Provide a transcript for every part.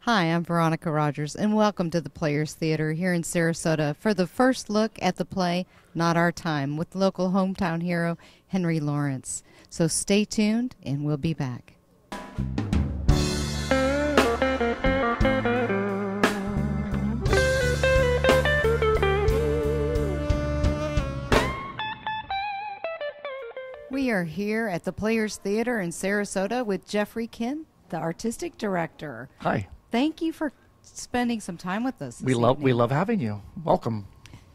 Hi, I'm Veronica Rogers, and welcome to the Players Theater here in Sarasota for the first look at the play Not Our Time with local hometown hero Henry Lawrence. So stay tuned, and we'll be back. We are here at the Players Theater in Sarasota with Jeffery Kin, the artistic director. Hi. Thank you for spending some time with us. We love having you. Welcome.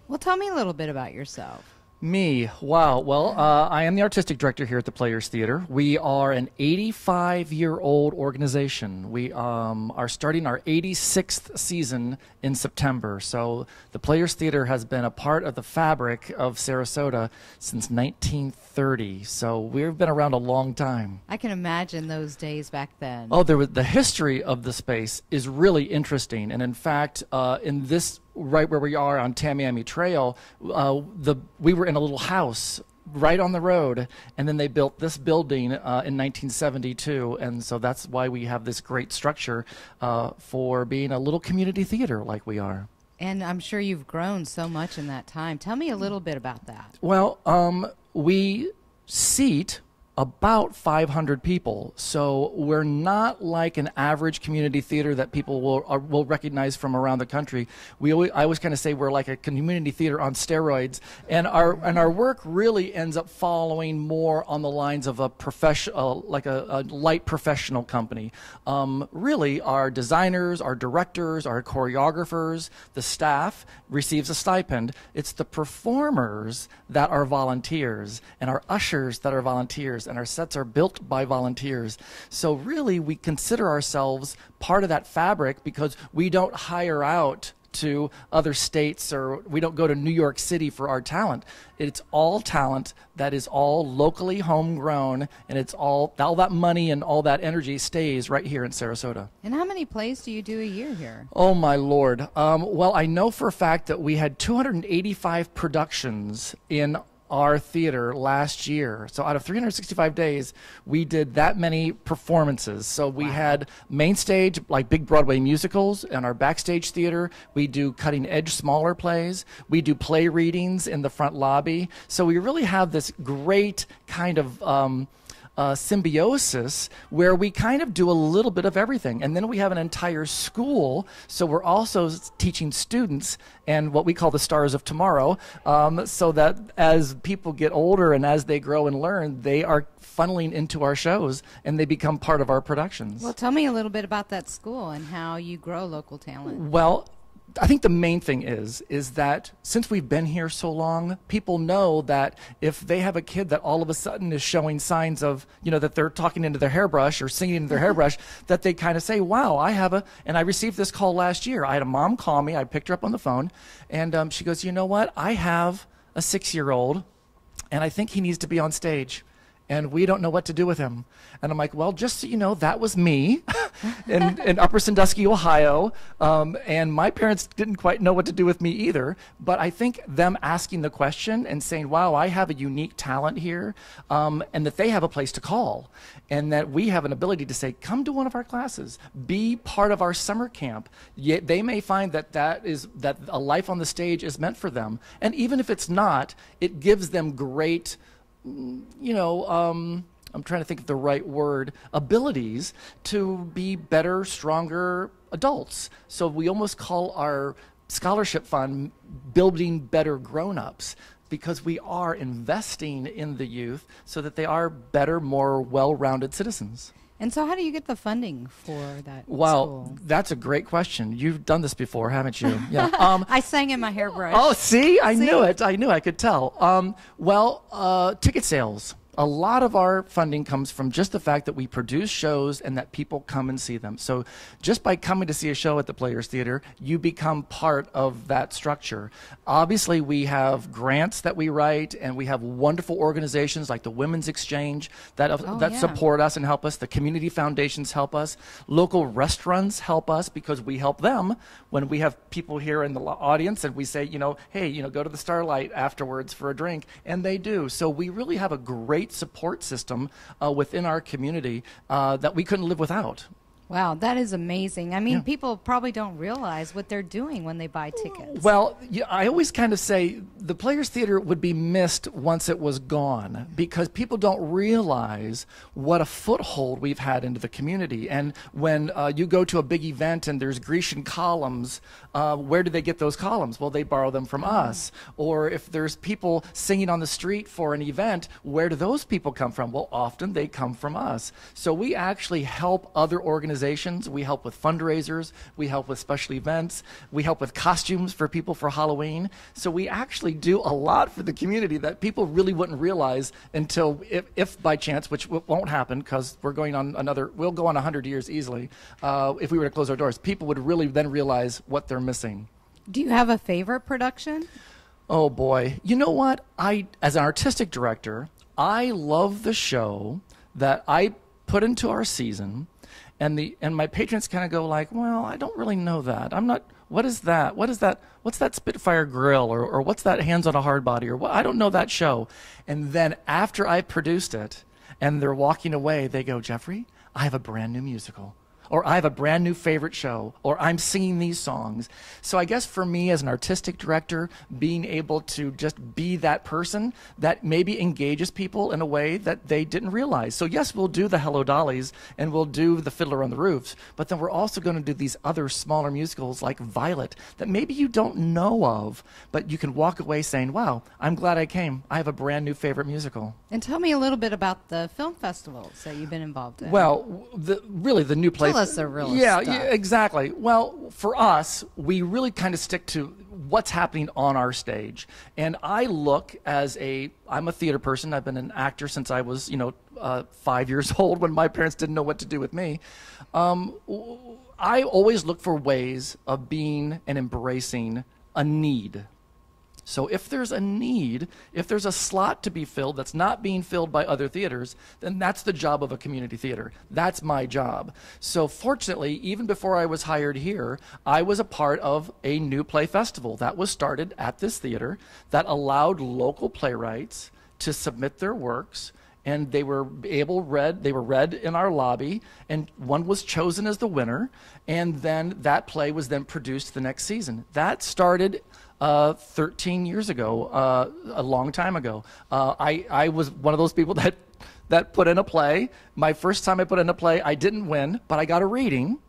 Well, tell me a little bit about yourself. Me, wow. Well, I am the artistic director here at the Players Theater. We are an 85-year-old organization. We are starting our 86th season in September. So the Players Theater has been a part of the fabric of Sarasota since 1930. So we've been around a long time. I can imagine those days back then. Oh, the history of the space is really interesting. And in fact, in this right where we are on Tamiami Trail, we were in a little house right on the road, and then they built this building in 1972, and so that's why we have this great structure for being a little community theater like we are. And I'm sure you've grown so much in that time. Tell me a little bit about that. Well, we seat about 500 people, so we're not like an average community theater that people will recognize from around the country. I always kind of say we're like a community theater on steroids, and our work really ends up following more on the lines of a professional, like a light professional company. Really, our designers, our directors, our choreographers, the staff receives a stipend. It's the performers that are volunteers, and our ushers that are volunteers, and our sets are built by volunteers. So really, we consider ourselves part of that fabric because we don't hire out to other states, or we don't go to New York City for our talent. It's all talent that is all locally homegrown, and it's all that money and all that energy stays right here in Sarasota. And how many plays do you do a year here? Oh my Lord. Well, I know for a fact that we had 285 productions in our theater last year. So out of 365 days, we did that many performances. So we had main stage, like big Broadway musicals, and our backstage theater. We do cutting edge, smaller plays. We do play readings in the front lobby. So we really have this great kind of symbiosis where we kind of do a little bit of everything. And then we have an entire school, so we're also teaching students and what we call the stars of tomorrow, so that as people get older and as they grow and learn, they are funneling into our shows and they become part of our productions. Well, tell me a little bit about that school and how you grow local talent. Well, I think the main thing is that since we've been here so long, people know that if they have a kid that all of a sudden is showing signs of, that they're talking into their hairbrush or singing into their hairbrush, that they kind of say, wow, and I received this call last year. I had a mom call me. I picked her up on the phone, and she goes, you know what? I have a 6-year-old, and I think he needs to be on stage, and we don't know what to do with him. And I'm like, well, just so you know, that was me in Upper Sandusky, Ohio. And my parents didn't quite know what to do with me either. But I think them asking the question and saying, wow, I have a unique talent here, and that they have a place to call, and that we have an ability to say, come to one of our classes, be part of our summer camp. Yet they may find that a life on the stage is meant for them. And even if it's not, it gives them great, I'm trying to think of the right word, abilities to be better, stronger adults. So we almost call our scholarship fund Building Better Grown-Ups, because we are investing in the youth so that they are better, more well-rounded citizens. And so how do you get the funding for that Well, school? That's a great question. You've done this before, haven't you? Yeah. I sang in my hairbrush. Oh, see? I knew it. I could tell. Ticket sales. A lot of our funding comes from just the fact that we produce shows and that people come and see them. So just by coming to see a show at the Players Theater, you become part of that structure. Obviously, we have grants that we write, and we have wonderful organizations like the Women's Exchange that support us and help us. The community foundations help us. Local restaurants help us because we help them when we have people here in the audience and we say, hey, go to the Starlight afterwards for a drink, and they do. So we really have a great support system within our community that we couldn't live without. Wow, that is amazing. I mean, Yeah. people probably don't realize what they're doing when they buy tickets. Well, yeah, I always kind of say the Players Theater would be missed once it was gone because people don't realize what a foothold we've had into the community. And when you go to a big event and there's Grecian columns, where do they get those columns? Well, they borrow them from us. Or if there's people singing on the street for an event, where do those people come from? Well, often they come from us. So we actually help other organizations. We help with fundraisers. We help with special events. We help with costumes for people for Halloween. So we actually do a lot for the community that people really wouldn't realize until, if by chance, which won't happen because we'll go on 100 years easily, if we were to close our doors, people would really then realize what they're missing. Do you have a favorite production? Oh boy. You know what? As an artistic director, I love the show that I put into our season. And my patrons kind of go like, well, I don't really know that. I'm not. What is that? What is that? What's that Spitfire grill or what's that Hands on a Hard Body or what? I don't know that show. And then after I produced it, and they're walking away, they go, Jeffrey, I have a brand new musical. Or I have a brand new favorite show, or I'm singing these songs. So I guess for me as an artistic director, being able to just be that person that maybe engages people in a way that they didn't realize. So yes, we'll do the Hello Dollies and we'll do the Fiddler on the Roofs, but then we're also going to do these other smaller musicals like Violet that maybe you don't know of, but you can walk away saying, wow, I'm glad I came. I have a brand new favorite musical. And tell me a little bit about the film festivals that you've been involved in. Well, really the new play. Tell us the real yeah, stuff. Yeah, exactly. Well, for us, we really kind of stick to what's happening on our stage. And I'm a theater person. I've been an actor since I was, 5 years old when my parents didn't know what to do with me. I always look for ways of being and embracing a need. So if there's a need, if there's a slot to be filled that's not being filled by other theaters, then that's the job of a community theater. That's my job. So fortunately, even before I was hired here, I was a part of a new play festival that was started at this theater that allowed local playwrights to submit their works, and they were read in our lobby, and one was chosen as the winner, and then that play was then produced the next season. That started 13 years ago, a long time ago. I was one of those people that put in a play. My first time I put in a play, I didn't win, but I got a reading,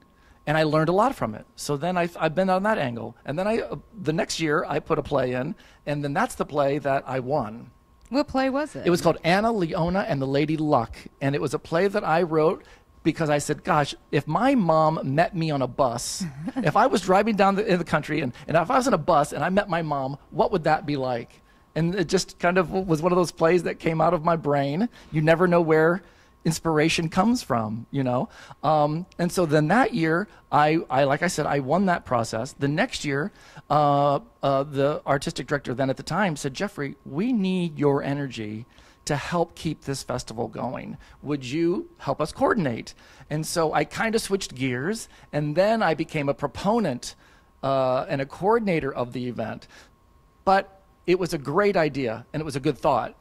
and I learned a lot from it. So then I've been on that angle. And then the next year, I put a play in, and then that's the play that I won. What play was it? It was called Anna, Leona, and the Lady Luck, and it was a play that I wrote because I said, gosh, if my mom met me on a bus, if I was driving down in the country and if I was in a bus and I met my mom, what would that be like? And it just kind of was one of those plays that came out of my brain. You never know where inspiration comes from, and so then that year, I like I said, I won that process. The next year, the artistic director then at the time said, Jeffrey, we need your energy to help keep this festival going. Would you help us coordinate? And so I kind of switched gears, and then I became a proponent and a coordinator of the event. But it was a great idea, and it was a good thought,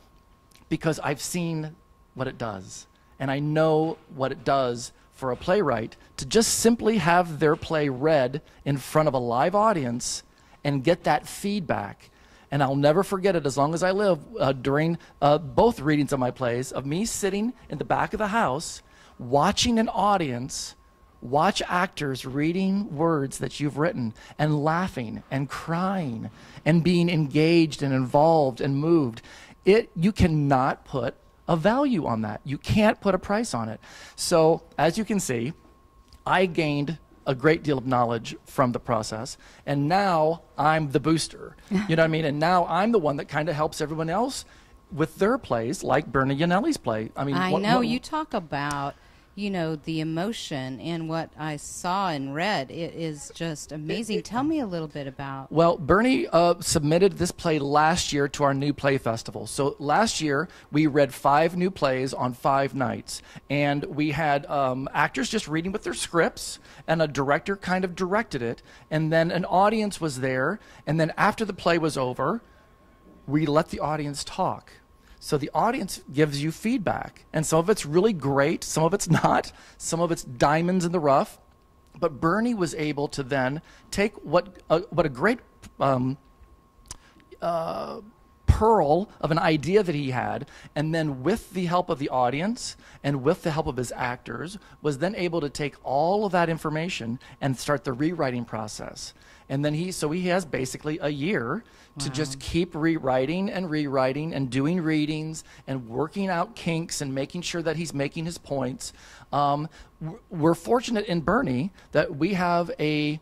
because I've seen what it does, and I know what it does for a playwright to just simply have their play read in front of a live audience and get that feedback. And I'll never forget it as long as I live, during both readings of my plays, of me sitting in the back of the house, watching an audience, watch actors reading words that you've written, and laughing and crying and being engaged and involved and moved. You cannot put a value on that. You can't put a price on it. So as you can see, I gained a great deal of knowledge from the process, and now I'm the booster. You know what I mean? And now I'm the one that kind of helps everyone else with their plays, like Bernie Yanelli's play. I mean, you talk about, the emotion and what I saw and read. It is just amazing. Tell me a little bit about. Well, Bernie submitted this play last year to our new play festival. So last year we read 5 new plays on 5 nights, and we had actors just reading with their scripts, and a director kind of directed it, and then an audience was there, and then after the play was over, we let the audience talk. So the audience gives you feedback, and some of it's really great, some of it's not, some of it's diamonds in the rough. But Bernie was able to then take what a great pearl of an idea that he had, and then with the help of the audience and with the help of his actors, was then able to take all of that information and start the rewriting process. And then he has basically a year to just keep rewriting and doing readings and working out kinks and making sure that he's making his points. We're fortunate in Bernie that we have a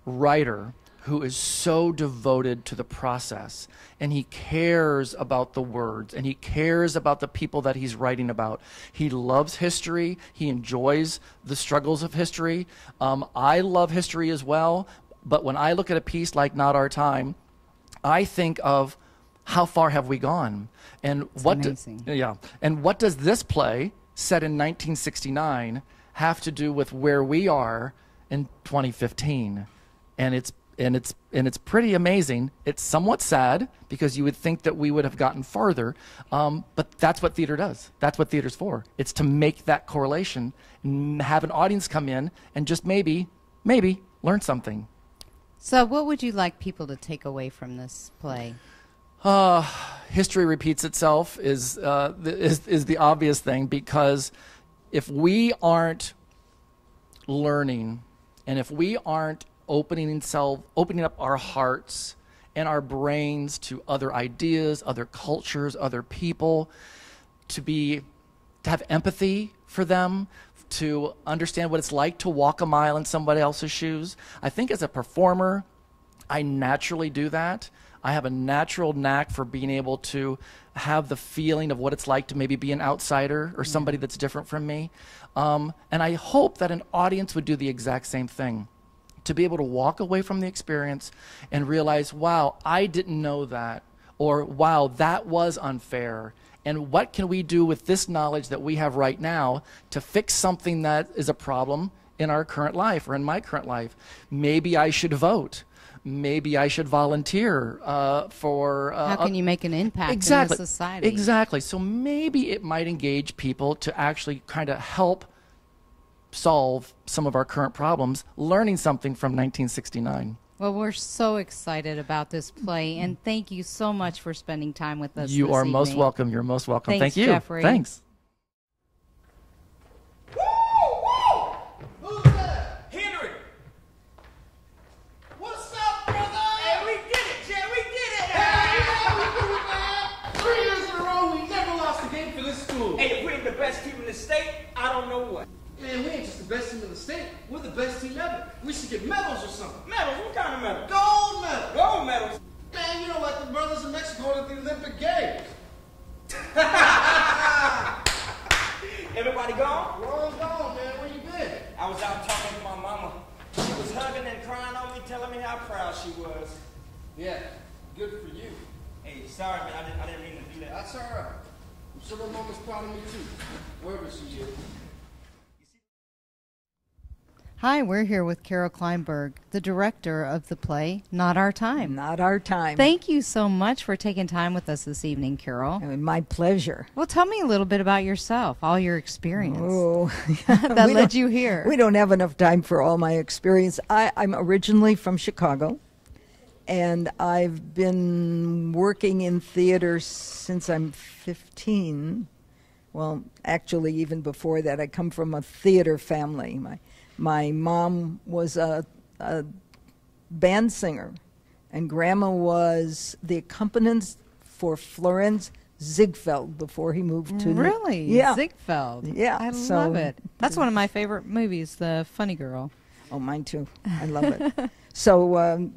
writer who is so devoted to the process, and he cares about the words, and he cares about the people that he's writing about. He loves history. He enjoys the struggles of history. I love history as well, but when I look at a piece like Not Our Time, I think of how far have we gone, and what does this play set in 1969 have to do with where we are in 2015? And it's pretty amazing. It's somewhat sad because you would think that we would have gotten farther, but that's what theater does. That's what theater's for. It's to make that correlation and have an audience come in and just maybe learn something. So what would you like people to take away from this play? History repeats itself is the obvious thing, because if we aren't learning and if we aren't opening up our hearts and our brains to other ideas, other cultures, other people, to have empathy for them, to understand what it's like to walk a mile in somebody else's shoes. I think as a performer, I naturally do that. I have a natural knack for being able to have the feeling of what it's like to maybe be an outsider or somebody that's different from me. And I hope that an audience would do the exact same thing, to be able to walk away from the experience and realize, wow, I didn't know that, or wow, that was unfair. And what can we do with this knowledge that we have right now to fix something that is a problem in our current life or in my current life? Maybe I should vote. Maybe I should volunteer for... How can you make an impact in the society? Exactly. So maybe it might engage people to actually kind of help solve some of our current problems, learning something from 1969. Well, we're so excited about this play, and thank you so much for spending time with us. You are most welcome. You're most welcome. Thanks, Thank you. Jeffrey. Thanks. Woo! Woo! Who's that? Henry. What's up, brother? Hey, we did it, Jay. We did it. Hey, we did it, man. 3 years in a row, we never lost a game for this school. Hey, if we ain't the best team in the state, I don't know what. Man, we ain't just the best team in the state. We're the best team ever. We should get medals or something. Medals? What kind of medals? Gold medals. Gold medals? Man, you know, like the brothers in Mexico at the Olympic Games. Everybody gone? We're all gone, man. Where you been? I was out talking to my mama. She was hugging and crying on me, telling me how proud she was. Yeah, good for you. Hey, sorry, man. I didn't mean to do that. That's all right. I'm sure her mama's proud of me, too. Wherever she is. Hi, we're here with Carol Kleinberg, the director of the play Not Our Time. Not Our Time. Thank you so much for taking time with us this evening, Carol. My pleasure. Well, tell me a little bit about yourself, all your experience Oh, that led you here. We don't have enough time for all my experience. I'm originally from Chicago, and I've been working in theater since I'm 15. Well, actually, even before that, I come from a theater family. My mom was a band singer, and Grandma was the accompanist for Florenz Ziegfeld before he moved to Really? Yeah. Ziegfeld. Yeah, I so- love it. That's one of my favorite movies, The Funny Girl. Oh, mine too. I love it. So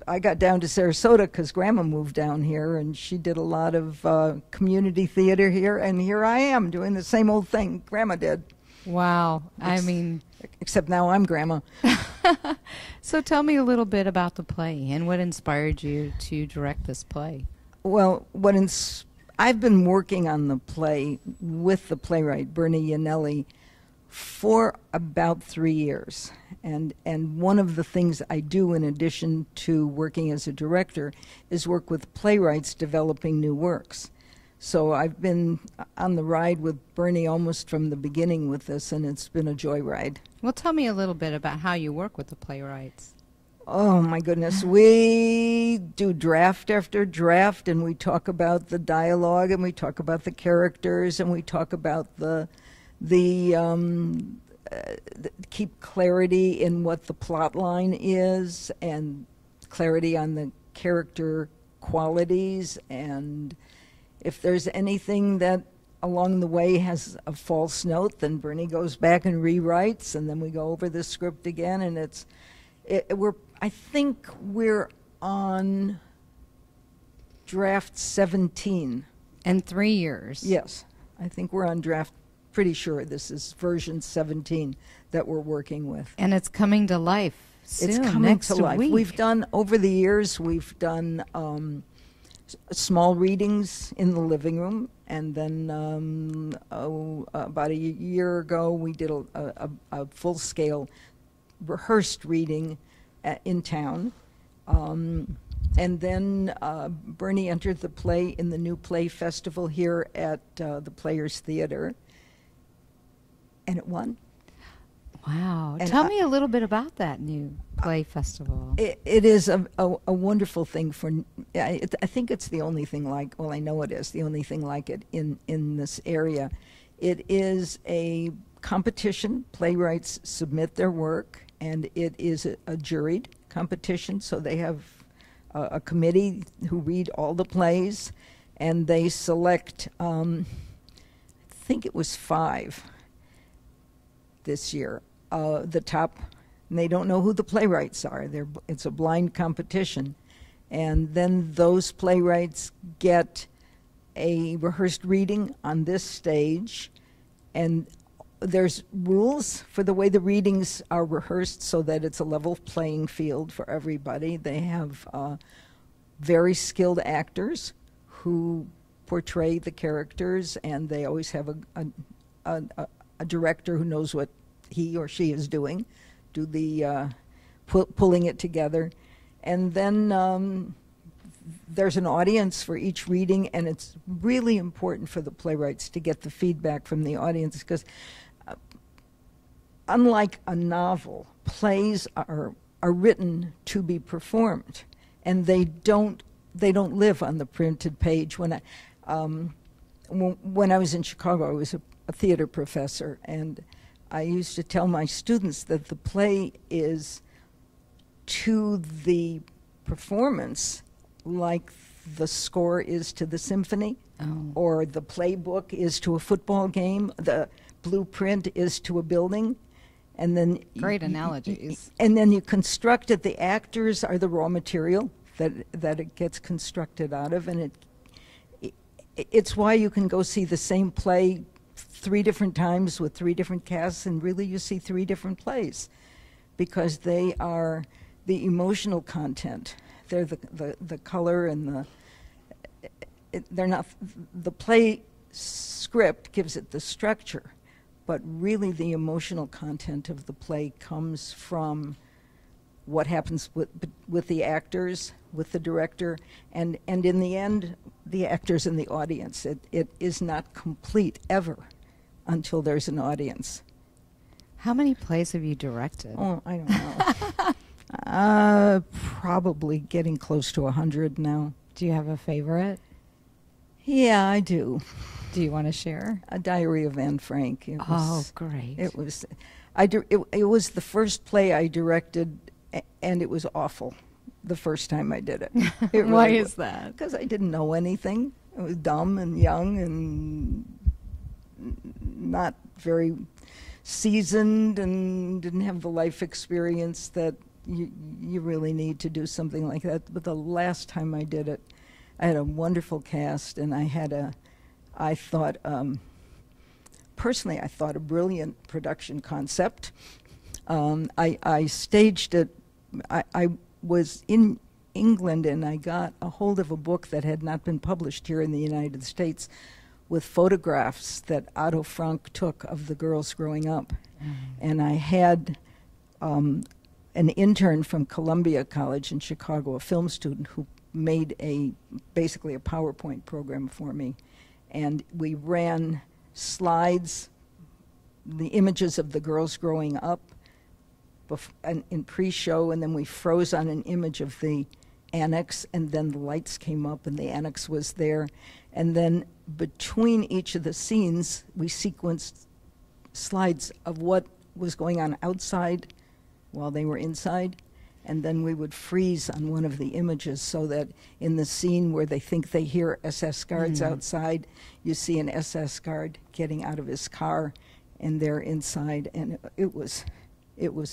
I got down to Sarasota because Grandma moved down here, and she did a lot of community theater here, and here I am doing the same old thing Grandma did. Wow. I mean... Except now I'm Grandma. So tell me a little bit about the play and what inspired you to direct this play. Well, I've been working on the play with the playwright, Bernie Yanelli, for about 3 years. And one of the things I do in addition to working as a director is work with playwrights developing new works. So I've been on the ride with Bernie almost from the beginning with this, and it's been a joyride. Well, tell me a little bit about how you work with the playwrights. Oh, my goodness. We do draft after draft, and we talk about the dialogue, and we talk about the characters, and we talk about keep clarity in what the plot line is, and clarity on the character qualities, and if there's anything that along the way has a false note, then Bernie goes back and rewrites, and then we go over the script again, and I think we're on draft 17. And 3 years. Yes, I think we're on draft, pretty sure this is version 17 that we're working with. And it's coming to life soon, It's coming next to life. week. We've done, over the years, we've done small readings in the living room, and then about a year ago we did a full-scale rehearsed reading in town. And then Bernie entered the play in the new play festival here at the Players Theater, and it won. Wow. And Tell me a little bit about that new play festival. It is a wonderful thing I think it's the only thing like, well, I know it is the only thing like it in this area. It is a competition. Playwrights submit their work, and it is a juried competition, so they have a committee who read all the plays, and they select, I think it was 5 this year. The top, and they don't know who the playwrights are. It's a blind competition. And then those playwrights get a rehearsed reading on this stage, and there's rules for the way the readings are rehearsed so that it's a level playing field for everybody. They have very skilled actors who portray the characters, and they always have a director who knows what he or she is doing, do the pulling it together. And then there's an audience for each reading, and it's really important for the playwrights to get the feedback from the audience, because unlike a novel, plays are written to be performed, and they don't live on the printed page. When I was in Chicago, I was a theater professor, and I used to tell my students that the play is to the performance like the score is to the symphony, or the playbook is to a football game, the blueprint is to a building. And then Great analogies. And then you construct it. The actors are the raw material that it gets constructed out of, and it's why you can go see the same play 3 different times with 3 different casts, and really you see 3 different plays, because they are the emotional content. They're the color and they're not, the play script gives it the structure, but really the emotional content of the play comes from what happens with the actors, with the director, and in the end, the actors and the audience. It is not complete ever until there's an audience. How many plays have you directed? Oh, I don't know. Probably getting close to 100 now. Do you have a favorite? Yeah, I do. Do you want to share? A Diary of Anne Frank. Great. It was, it was the first play I directed, and it was awful the first time I did it. Why is that? Because I didn't know anything. I was dumb and young and not very seasoned, and didn't have the life experience that you really need to do something like that. But the last time I did it, I had a wonderful cast, and I thought, personally, I thought a brilliant production concept. I staged it. I was in England, and I got a hold of a book that had not been published here in the United States, with photographs that Otto Frank took of the girls growing up. And I had an intern from Columbia College in Chicago, a film student, who made basically a PowerPoint program for me. and we ran slides, the images of the girls growing up in pre-show, and then we froze on an image of the annex, and then the lights came up and the annex was there. And then between each of the scenes, we sequenced slides of what was going on outside while they were inside. And then we would freeze on one of the images so that in the scene where they think they hear SS guards outside, you see an SS guard getting out of his car and they're inside. And it was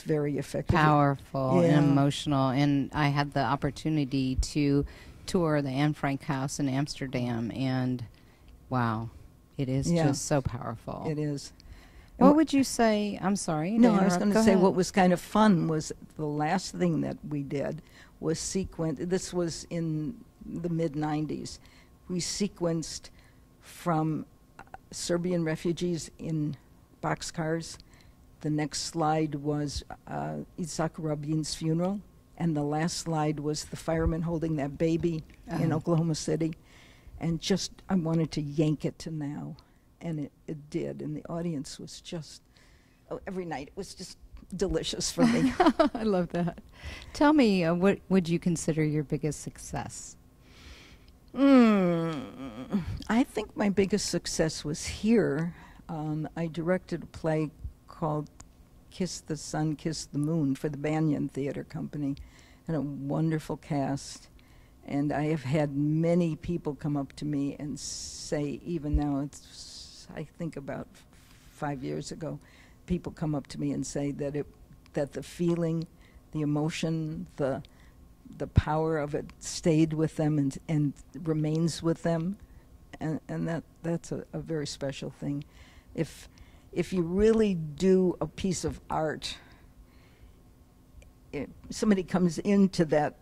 very effective. Powerful Yeah. and emotional. And I had the opportunity to tour the Anne Frank House in Amsterdam, and wow, it is just so powerful. It is. What would you say? I'm sorry. No, I was going to say ahead. what was kind of fun was the last thing that we did was this was in the mid-90s. We sequenced from Serbian refugees in boxcars. The next slide was Isaac Rabin's funeral, and the last slide was the fireman holding that baby in Oklahoma City. And just, I wanted to yank it to now. And it did, and the audience was just, every night, it was just delicious for me. I love that. Tell me, what would you consider your biggest success? I think my biggest success was here. I directed a play called Kiss the Sun, Kiss the Moon for the Banyan Theater Company, and a wonderful cast. And I have had many people come up to me and say, even now, I think about 5 years ago, people come up to me and say that the feeling, the emotion, the power of it stayed with them and remains with them, and that's a very special thing. If you really do a piece of art, if somebody comes into that.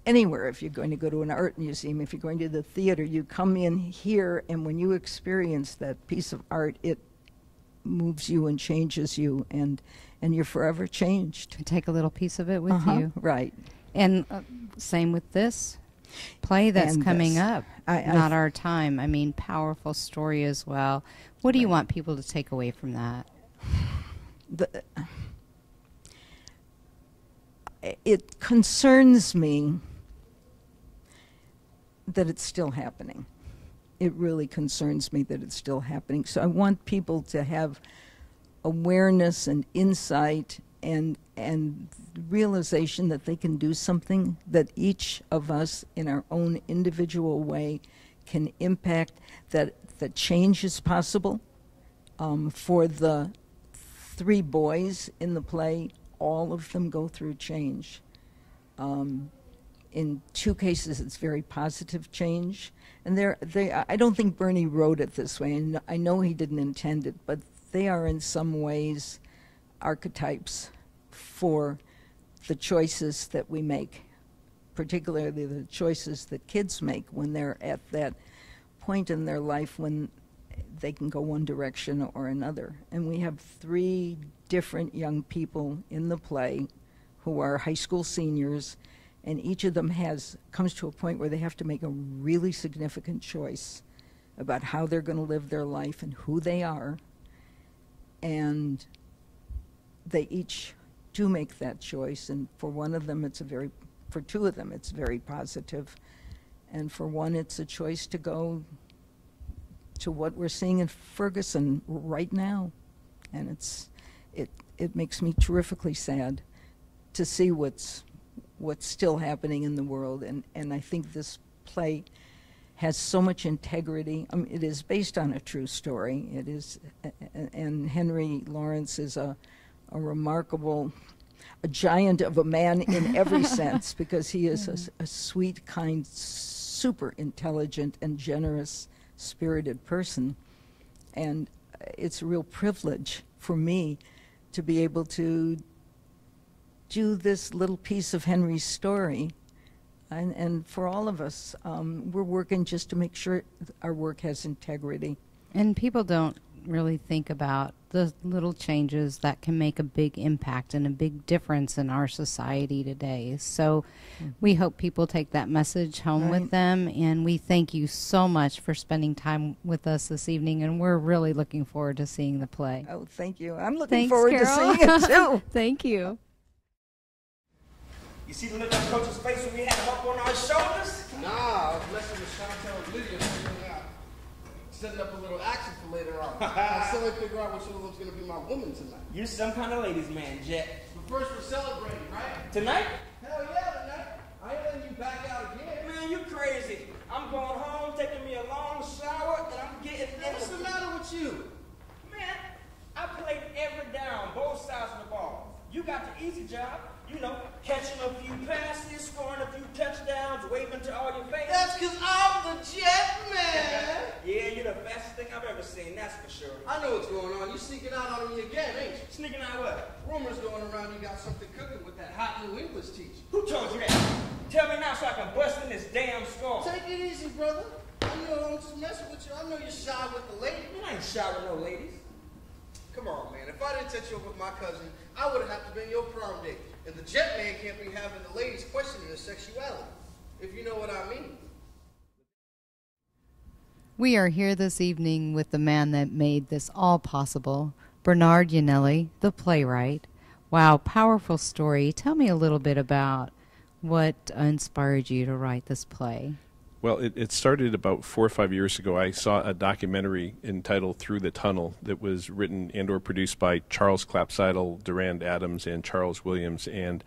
Anywhere, if you're going to go to an art museum, if you're going to the theater, you come in here, and when you experience that piece of art, it moves you and changes you, and you're forever changed. Take a little piece of it with you. Right. And same with this play that's And coming this. up. Not Our Time. I mean, powerful story as well. What do you want people to take away from that? It concerns me that it's still happening. It really concerns me that it's still happening. So I want people to have awareness and insight and realization that they can do something, that each of us in our own individual way can impact, that change is possible. For the 3 boys in the play, all of them go through change. In 2 cases, it's very positive change. And I don't think Bernie wrote it this way, and I know he didn't intend it, but they are in some ways archetypes for the choices that we make, particularly the choices that kids make when they're at that point in their life when they can go one direction or another. And we have 3 different young people in the play who are high school seniors, and each of them comes to a point where they have to make a really significant choice about how they're going to live their life and who they are. And they each do make that choice, and for one of them for 2 of them it's very positive, and for one it's a choice to go to what we're seeing in Ferguson right now. And it makes me terrifically sad to see what's still happening in the world, and I think this play has so much integrity. I mean, it is based on a true story. It is, and Henry Lawrence is a remarkable, a giant of a man in every sense, because he is a sweet, kind, super intelligent and generous spirited person. And it's a real privilege for me to be able to do this little piece of Henry's story. And for all of us, we're working just to make sure our work has integrity. And people don't really think about the little changes that can make a big impact and a big difference in our society today. So we hope people take that message home with them, and we thank you so much for spending time with us this evening, and we're really looking forward to seeing the play. Oh, thank you. I'm looking Thanks, forward Carol. to seeing it too. Thank you. You see the look on Coach's face when we had him up on our shoulders? Nah, I was messing with Chantel and Lydia, setting up a little action for later on. I still ain't figure out which one was going to be my woman tonight. You're some kind of ladies' man, Jet. But first we're celebrating, right? Tonight? Hell yeah, tonight. I ain't letting you back out again. Man, you crazy. I'm going home, taking me a long shower, and I'm getting in. What's the matter with you? Man, I played every down, both sides of the ball. You got the easy job. You know, catching a few passes, scoring a few touchdowns, waving to all your fans. That's because I'm the Jet Man. Yeah, you're the fastest thing I've ever seen, that's for sure. I know what's going on. You sneaking out on me again, ain't you? Sneaking out what? Rumors going around you got something cooking with that hot new English teacher. Who told you that? Tell me now so I can bust in this damn skull. Take it easy, brother. I know I'm just messing with you. I know you're shy with the lady. I ain't shy with no ladies. Come on, man. If I didn't set you up with my cousin, I would have had to been your prom date. And the Jet Man can't be having the ladies questioning his sexuality, if you know what I mean. We are here this evening with the man that made this all possible, Bernard Yanelli, the playwright. Wow, powerful story. Tell me a little bit about what inspired you to write this play. Well, it started about 4 or 5 years ago. I saw a documentary entitled Through the Tunnel that was written and or produced by Charles Clapsidle, Durand Adams, and Charles Williams. And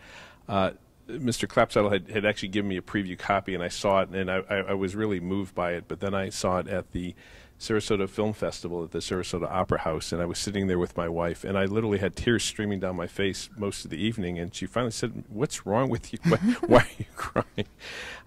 Mr. Clapsidle had actually given me a preview copy, and I saw it, and I was really moved by it. But then I saw it at the Sarasota Film Festival at the Sarasota Opera House, and I was sitting there with my wife, and I literally had tears streaming down my face most of the evening, and she finally said, "What's wrong with you? Why are you crying?"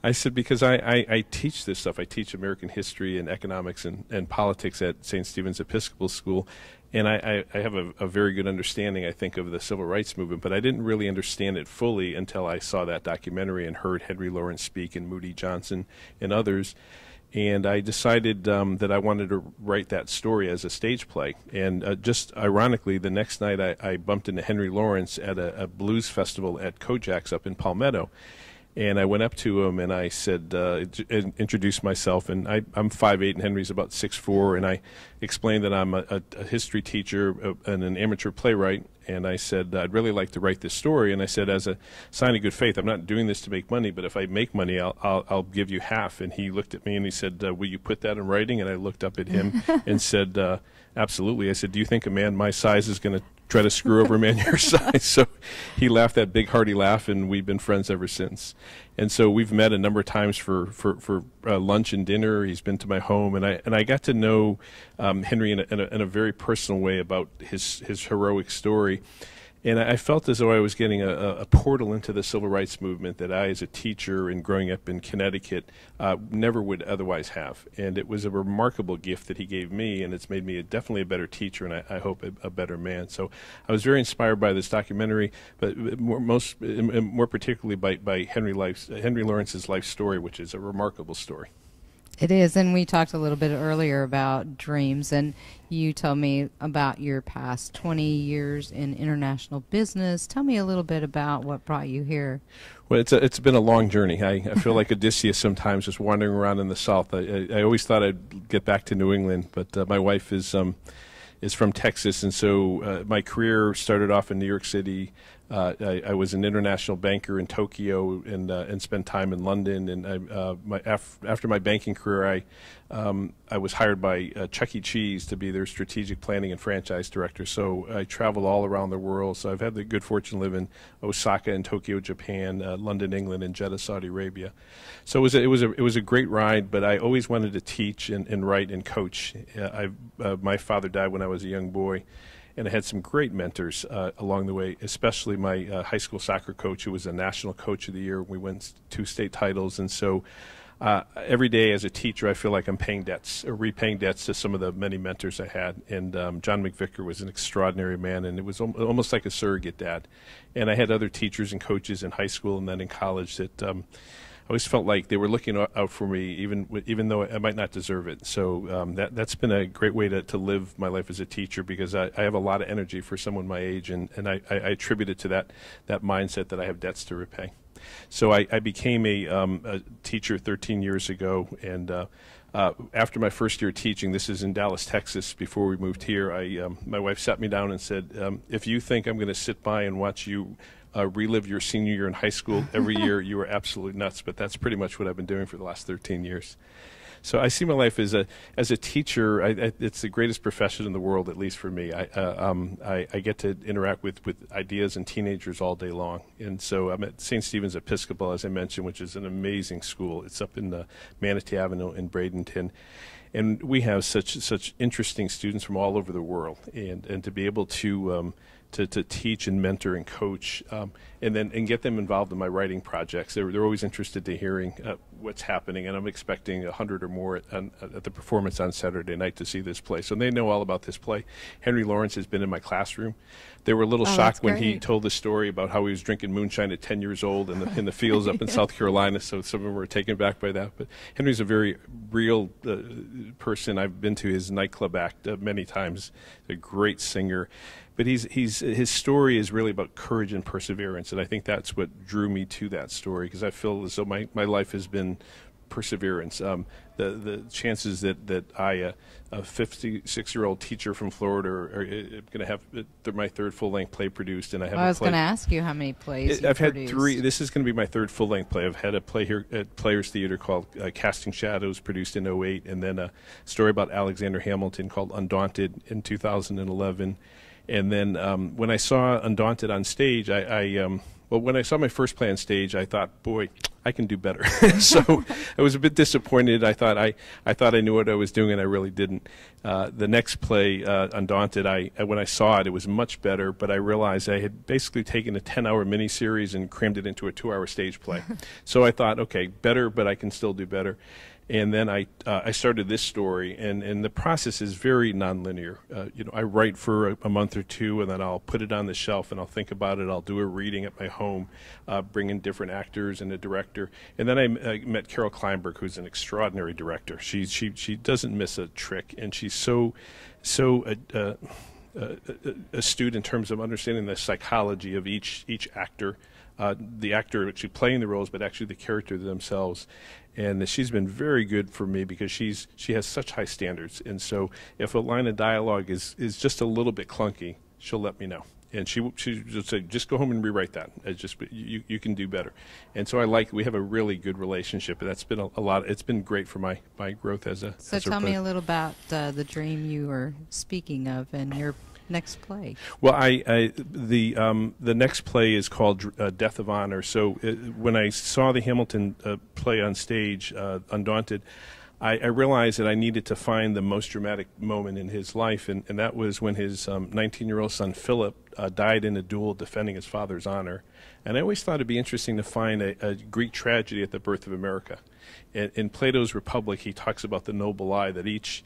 I said, because I teach this stuff. I teach American history and economics and politics at St. Stephen's Episcopal School, and I have a very good understanding, I think, of the civil rights movement, but I didn't really understand it fully until I saw that documentary and heard Henry Lawrence speak and Moody Johnson and others. And I decided that I wanted to write that story as a stage play. And just ironically, the next night I bumped into Henry Lawrence at a blues festival at Kojak's up in Palmetto. And I went up to him and I said, introduced myself, and I'm 5'8", and Henry's about 6'4", and I explained that I'm a history teacher and an amateur playwright, and I said, I'd really like to write this story, and I said, as a sign of good faith, I'm not doing this to make money, but if I make money, I'll give you half. And he looked at me and he said, will you put that in writing? And I looked up at him and said, absolutely. I said, do you think a man my size is going to try to screw over a man your size? So he laughed that big hearty laugh, and we've been friends ever since. And so we've met a number of times for lunch and dinner. He's been to my home, and I got to know Henry in a very personal way about his heroic story. And I felt as though I was getting a portal into the civil rights movement that I, as a teacher and growing up in Connecticut, never would otherwise have. And it was a remarkable gift that he gave me, and it's made me definitely a better teacher, and I hope a better man. So I was very inspired by this documentary, but more particularly by Henry Lawrence's life story, which is a remarkable story. It is, and we talked a little bit earlier about dreams, and you told me about your past 20 years in international business. Tell me a little bit about what brought you here. Well, it's been a long journey. I feel like Odysseus sometimes, just wandering around in the South. I always thought I'd get back to New England, but my wife is from Texas, and so my career started off in New York City. I was an international banker in Tokyo and spent time in London. And after my banking career, I was hired by Chuck E. Cheese to be their strategic planning and franchise director. So I traveled all around the world. So I've had the good fortune to live in Osaka and Tokyo, Japan, London, England, and Jeddah, Saudi Arabia. So it was a great ride. But I always wanted to teach and write and coach. My father died when I was a young boy. And I had some great mentors along the way, especially my high school soccer coach, who was a national coach of the year. We won 2 state titles. And so every day as a teacher, I feel like I'm paying debts, or repaying debts to some of the many mentors I had. And John McVicker was an extraordinary man, and it was almost like a surrogate dad. And I had other teachers and coaches in high school and then in college that always felt like they were looking out for me, even though I might not deserve it. So that's been a great way to live my life as a teacher, because I have a lot of energy for someone my age, and I attribute it to that mindset that I have debts to repay. So I became a teacher 13 years ago, and after my first year teaching, this is in Dallas, Texas, before we moved here, my wife sat me down and said, if you think I'm going to sit by and watch you relive your senior year in high school every year, you are absolutely nuts. But that's pretty much what I've been doing for the last 13 years. So I see my life as a teacher. It's the greatest profession in the world, at least for me. I get to interact with ideas and teenagers all day long. And so I'm at St. Stephen's Episcopal, as I mentioned, which is an amazing school. It's up in Manatee Avenue in Bradenton. And we have such interesting students from all over the world. And to be able to teach and mentor and coach, and get them involved in my writing projects. They're always interested to hearing what's happening, and I'm expecting 100 or more at the performance on Saturday night to see this play. So they know all about this play. Henry Lawrence has been in my classroom. They were a little shocked when he told the story about how he was drinking moonshine at 10 years old in the fields up in South Carolina, so some of them were taken back by that. But Henry's a very real person. I've been to his nightclub act many times. He's a great singer. But his story is really about courage and perseverance, and I think that's what drew me to that story, because I feel as though my life has been perseverance. The chances that I, a 56-year-old teacher from Florida, are going to have my third full-length play produced, and I have. I was going to ask you how many plays I've had 3. This is going to be my third full-length play. I've had a play here at Players Theater called Casting Shadows, produced in when and then a story about Alexander Hamilton called Undaunted in 2011. And then when I saw Undaunted on stage, when I saw my first play on stage, I thought, boy, I can do better. So I was a bit disappointed. I thought I knew what I was doing, and I really didn't. The next play, Undaunted, when I saw it, it was much better, but I realized I had basically taken a 10-hour miniseries and crammed it into a 2-hour stage play. So I thought, okay, better, but I can still do better. And then I started this story, and the process is very nonlinear. I write for a month or two, and then I'll put it on the shelf, and I'll think about it. I'll do a reading at my home, bring in different actors and a director. And then I met Carol Kleinberg, who's an extraordinary director. She doesn't miss a trick, and she's so astute in terms of understanding the psychology of each actor. The actor actually playing the roles, but actually the character themselves. And she's been very good for me, because she has such high standards. And so if a line of dialogue is just a little bit clunky, she'll let me know. And she'll say, just go home and rewrite that. You can do better. And so we have a really good relationship, and that's been a lot. It's been great for my growth as a. So tell me a little about the dream you were speaking of and your next play. Well, the next play is called Death of Honor. So when I saw the Hamilton play on stage, Undaunted, I realized that I needed to find the most dramatic moment in his life, and that was when his 19-year-old son Philip died in a duel defending his father's honor. And I always thought it'd be interesting to find a Greek tragedy at the birth of America. In Plato's Republic, he talks about the noble lie, that each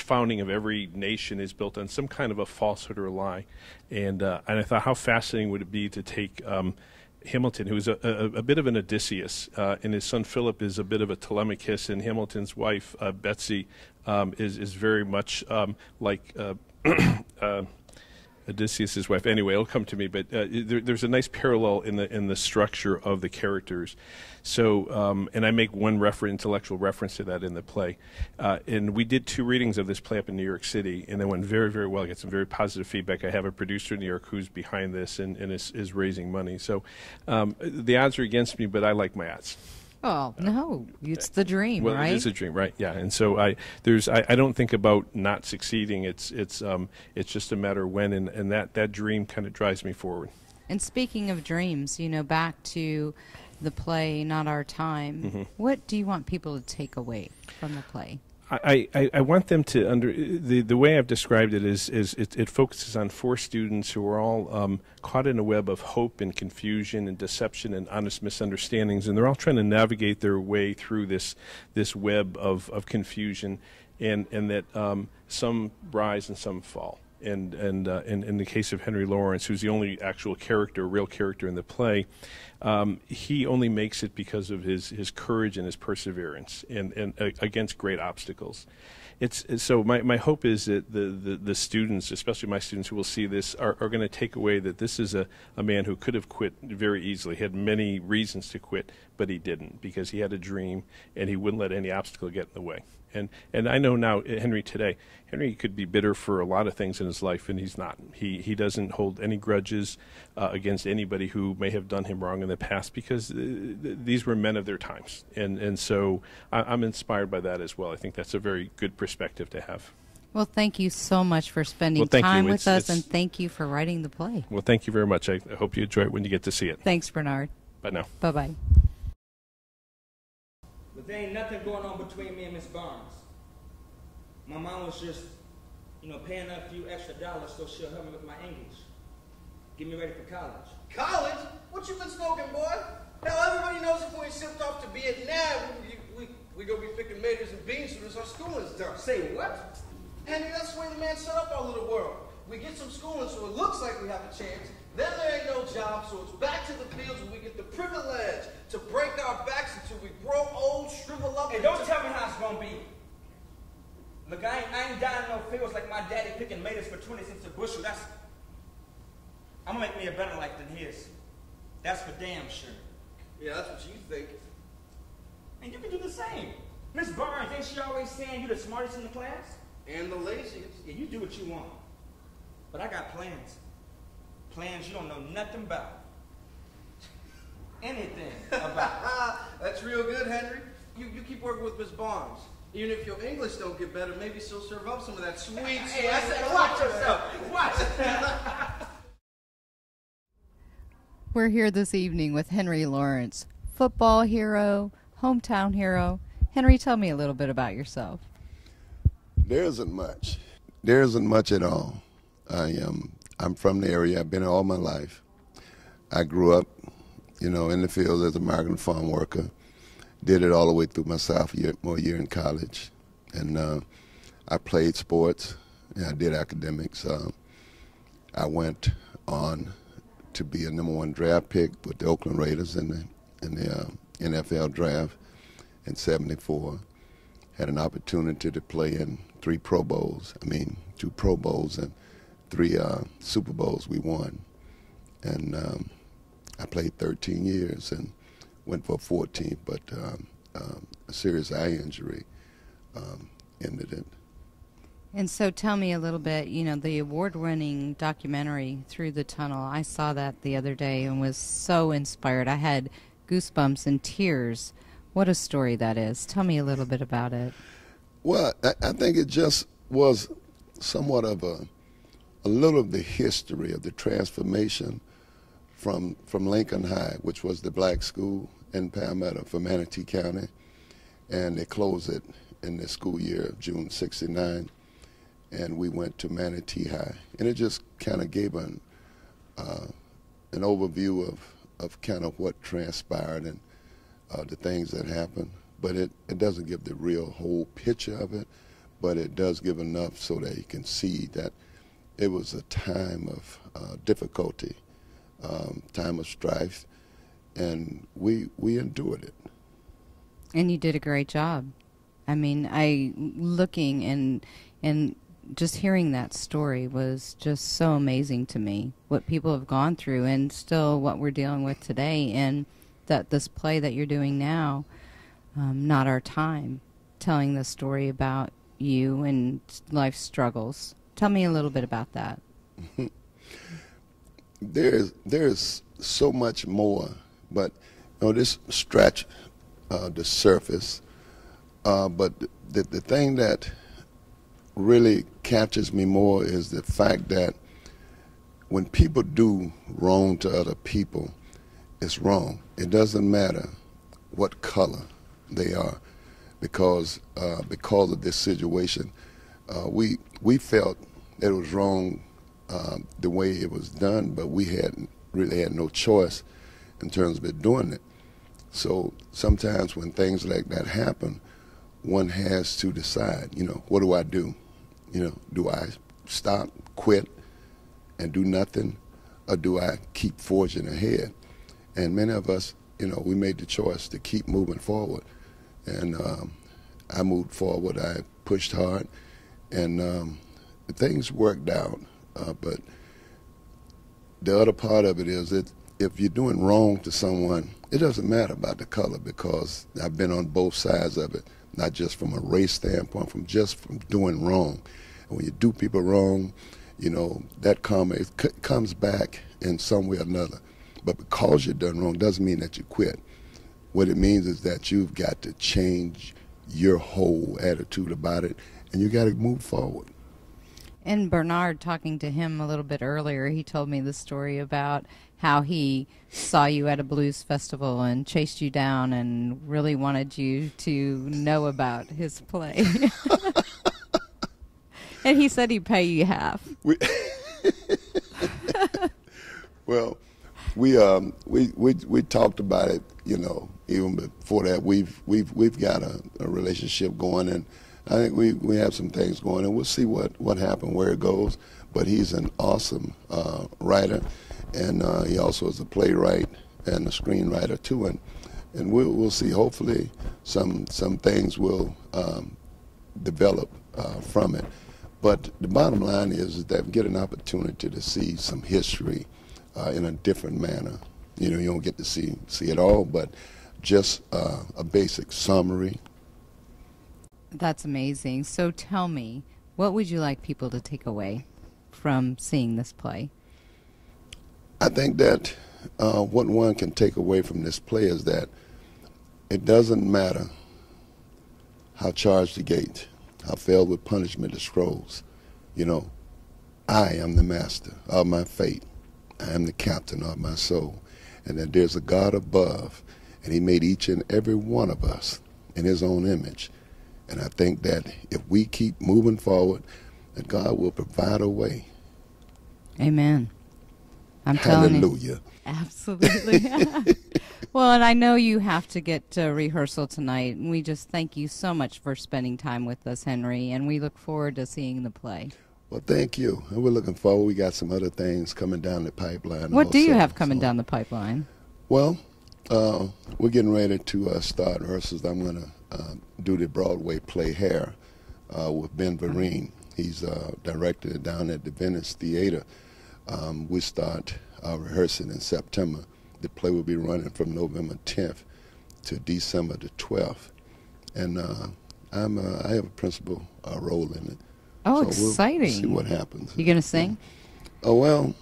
founding of every nation is built on some kind of a falsehood or a lie. And I thought, how fascinating would it be to take Hamilton, who's a bit of an Odysseus, and his son Philip is a bit of a Telemachus, and Hamilton's wife, Betsy, is very much like Odysseus' wife. Anyway, it'll come to me, but there's a nice parallel in the structure of the characters. So, and I make one intellectual reference to that in the play. And we did 2 readings of this play up in New York City, and they went very, very well. I got some very positive feedback. I have a producer in New York who's behind this and is raising money. So the odds are against me, but I like my odds. Oh, no, it's the dream, well, right? Well, it is a dream, right? Yeah, and so I don't think about not succeeding. It's just a matter of when, and that dream kind of drives me forward. And speaking of dreams, back to the play, Not Our Time. Mm-hmm. What do you want people to take away from the play? I want them to the way I've described it is it focuses on 4 students who are all caught in a web of hope and confusion and deception and honest misunderstandings, and they're all trying to navigate their way through this web of confusion, and that some rise and some fall. and in the case of Henry Lawrence, who's the only actual character, real character in the play, he only makes it because of his courage and his perseverance and against great obstacles. So my hope is that the students, especially my students who will see this, are going to take away that this is a man who could have quit very easily. He had many reasons to quit, but he didn't, because he had a dream and he wouldn't let any obstacle get in the way. And I know now Henry today, Henry could be bitter for a lot of things in his life, and he's not. He doesn't hold any grudges against anybody who may have done him wrong in the past, because these were men of their times. And so I'm inspired by that as well. I think that's a very good perspective to have. Well, thank you so much for spending time with us, and thank you for writing the play. Well, thank you very much. I hope you enjoy it when you get to see it. Thanks, Bernard. Bye now. Bye-bye. But there ain't nothing going on between me and Miss Barnes. My mom was just, paying a few extra dollars so she'll help me with my English. Get me ready for college. College? What you been smoking, boy? Hell, everybody knows if we ain't shipped off to Vietnam, we gonna be picking tomatoes and beans as soon as our schooling's done. Say what? Henry, that's the way the man set up our little world. We get some schooling so it looks like we have a chance. Then there ain't no job, so it's back to the fields where we get the privilege to break our backs until we grow old, shrivel up. Hey, don't tell me how it's gonna be. Look, I ain't dying in no fields like my daddy picking tomatoes for 20 cents a bushel. I'm gonna make me a better life than his. That's for damn sure. Yeah, that's what you think. And you can do the same. Miss Barnes, ain't she always saying you the smartest in the class? And the laziest. Yeah, you do what you want. But I got plans. Plans you don't know nothing about. Anything about. That's real good, Henry. You keep working with Miss Barnes. Even if your English don't get better, maybe she'll serve up some of that sweet. Hey, I said, watch yourself. Watch. We're here this evening with Henry Lawrence, football hero, hometown hero. Henry, tell me a little bit about yourself. There isn't much. There isn't much at all. I'm from the area. I've been here all my life. I grew up, in the field as a migrant farm worker. Did it all the way through my sophomore year in college. And I played sports, and I did academics. I went on to be a #1 draft pick with the Oakland Raiders in the NFL draft in '74. Had an opportunity to play in 2 Pro Bowls and 3 Super Bowls we won. And I played 13 years and went for 14, but a serious eye injury ended it. And so tell me a little bit, the award-winning documentary, Through the Tunnel. I saw that the other day and was so inspired. I had goosebumps and tears. What a story that is. Tell me a little bit about it. Well, I think it just was somewhat of a little of the history of the transformation from Lincoln High, which was the black school in Palmetto for Manatee County, and they closed it in the school year of June '69, and we went to Manatee High, and it just kind of gave an overview of kind of what transpired and the things that happened, but it doesn't give the real whole picture of it, but it does give enough so that you can see that it was a time of difficulty, time of strife, and we endured it. And you did a great job. I mean, looking and just hearing that story was just so amazing to me, what people have gone through and still what we're dealing with today, and that this play that you're doing now, Not Our Time, telling the story about you and life struggles. Tell me a little bit about that. There's so much more, but this stretch the surface. But the thing that really captures me more is the fact that when people do wrong to other people, it's wrong. It doesn't matter what color they are, because of this situation, we felt that it was wrong the way it was done, but we really had no choice in terms of it doing it. So sometimes when things like that happen, one has to decide, what do I do? Do I stop, quit, and do nothing, or do I keep forging ahead? And many of us, we made the choice to keep moving forward. And I moved forward. I pushed hard, and things worked out. But the other part of it is that if you're doing wrong to someone, it doesn't matter about the color, because I've been on both sides of it, not just from a race standpoint, from doing wrong. And when you do people wrong, that karma comes back in some way or another. But because you've done wrong doesn't mean that you quit. What it means is that you've got to change your whole attitude about it, and you got to move forward. And Bernard, talking to him a little bit earlier, he told me the story about how he saw you at a blues festival and chased you down and really wanted you to know about his play. And he said he'd pay you half. Well, we talked about it, even before that. We've got a relationship going, and I think we have some things going, and we'll see what happens, where it goes. But he's an awesome writer, and he also is a playwright and a screenwriter too. And we'll see. Hopefully, some things will develop from it. But the bottom line is that we get an opportunity to see some history in a different manner. You don't get to see it all, but just a basic summary. That's amazing. So tell me, what would you like people to take away from seeing this play? I think that what one can take away from this play is that it doesn't matter how charged the gate, how filled with punishment the scrolls. I am the master of my fate. I am the captain of my soul. And that there's a God above, and he made each and every one of us in his own image. And I think that if we keep moving forward, that God will provide a way. Amen. I'm telling you. Hallelujah. Absolutely. Well, and I know you have to get to rehearsal tonight, and we just thank you so much for spending time with us, Henry, and we look forward to seeing the play. Well, thank you. And we're looking forward. We got some other things coming down the pipeline. What do you also, have coming down the pipeline? Well, we're getting ready to start rehearsals. I'm going to do the Broadway play Hair with Ben Vereen. He's directed it down at the Venice Theater. We start rehearsing in September. The play will be running from November 10th to December the 12th. And I have a principal role in it. Oh, so exciting. We'll see what happens. You going to sing? Oh, well,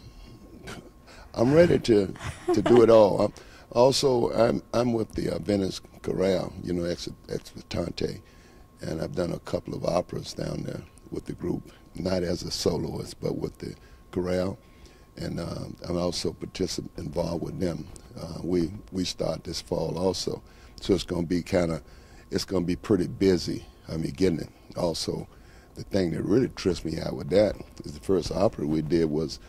I'm ready to do it all. I'm with the Venice Chorale, ex votate, and I've done a couple of operas down there with the group, not as a soloist, but with the chorale, and I'm also involved with them. We start this fall also, so it's going to be pretty busy. Getting it. Also, the thing that really trips me out with that is the first opera we did was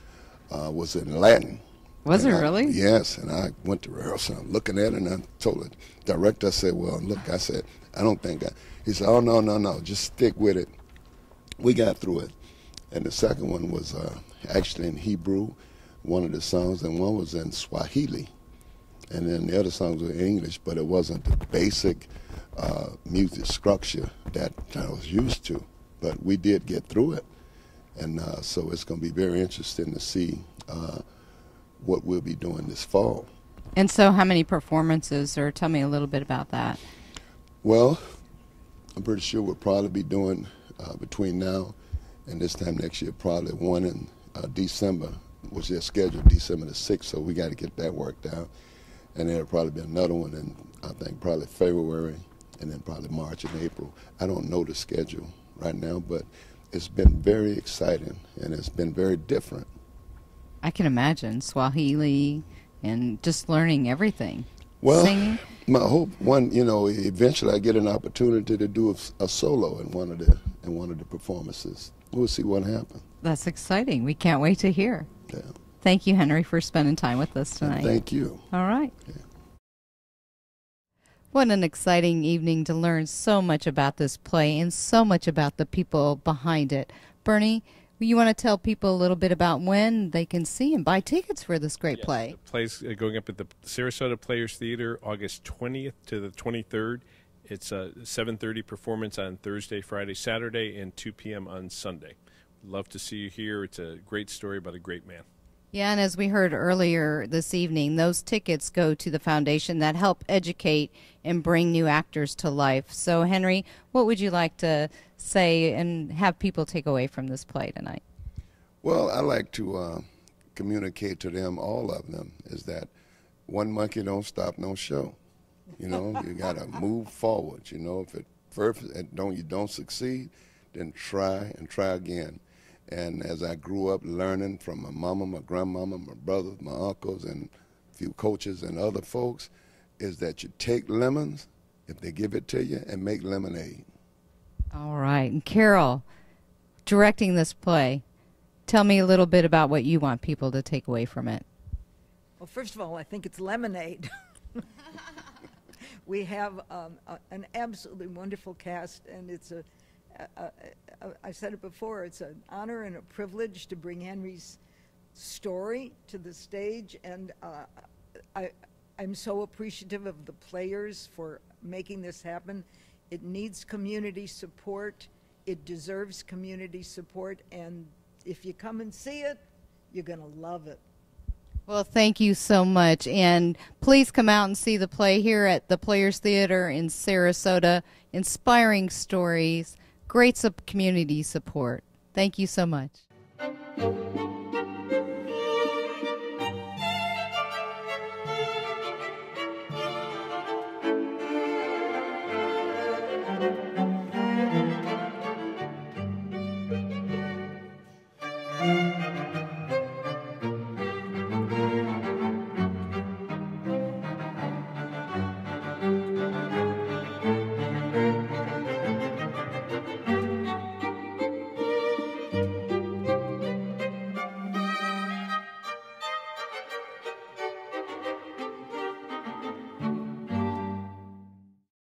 in Latin. Was it really? Yes, and I went to rehearsal. I'm looking at it, and I told the director, I said, well, look, I said, I don't think he said, oh, no, just stick with it. We got through it. And the second one was actually in Hebrew, one of the songs, and one was in Swahili. And then the other songs were in English, but it wasn't the basic music structure that I was used to. But we did get through it. And so it's going to be very interesting to see what we'll be doing this fall. And so how many performances, or tell me a little bit about that? Well, I'm pretty sure we'll probably be doing between now and this time next year, probably one in December, which is scheduled December the 6th, so we got to get that worked out. And there'll probably be another one in, I think, probably February, and then probably March and April. I don't know the schedule right now, but it's been very exciting, and it's been very different. I can imagine Swahili and just learning everything. Well, singing. My hope, eventually I get an opportunity to do a solo in one of the performances. We'll see what happens. That's exciting. We can't wait to hear. Yeah. Thank you, Henry, for spending time with us tonight. Thank you. All right. Yeah. What an exciting evening to learn so much about this play and so much about the people behind it. Bernie, You want to tell people a little bit about when they can see and buy tickets for this great play? The play's going up at the Sarasota Players Theater August 20th to the 23rd. It's a 7:30 performance on Thursday, Friday, Saturday, and 2 p.m. on Sunday. Love to see you here. It's a great story about a great man. Yeah, and as we heard earlier this evening, those tickets go to the foundation that help educate and bring new actors to life. So, Henry, what would you like to say and have people take away from this play tonight? Well, I like to communicate to them, all of them, is that one monkey don't stop no show. You know, you got to move forward. You know, if at first you don't succeed, then try and try again. And as I grew up learning from my mama, my grandmama, my brothers, my uncles, and a few coaches and other folks, is that you take lemons, if they give it to you, and make lemonade. All right. And Carol, directing this play, tell me a little bit about what you want people to take away from it. Well, first of all, I think it's lemonade. We have an absolutely wonderful cast, and it's I said it before, it's an honor and a privilege to bring Henry's story to the stage, and I'm so appreciative of the players for making this happen. It needs community support. It deserves community support, and if you come and see it, you're going to love it. Well, thank you so much, and please come out and see the play here at the Players Theater in Sarasota. Inspiring stories, great community support. Thank you so much.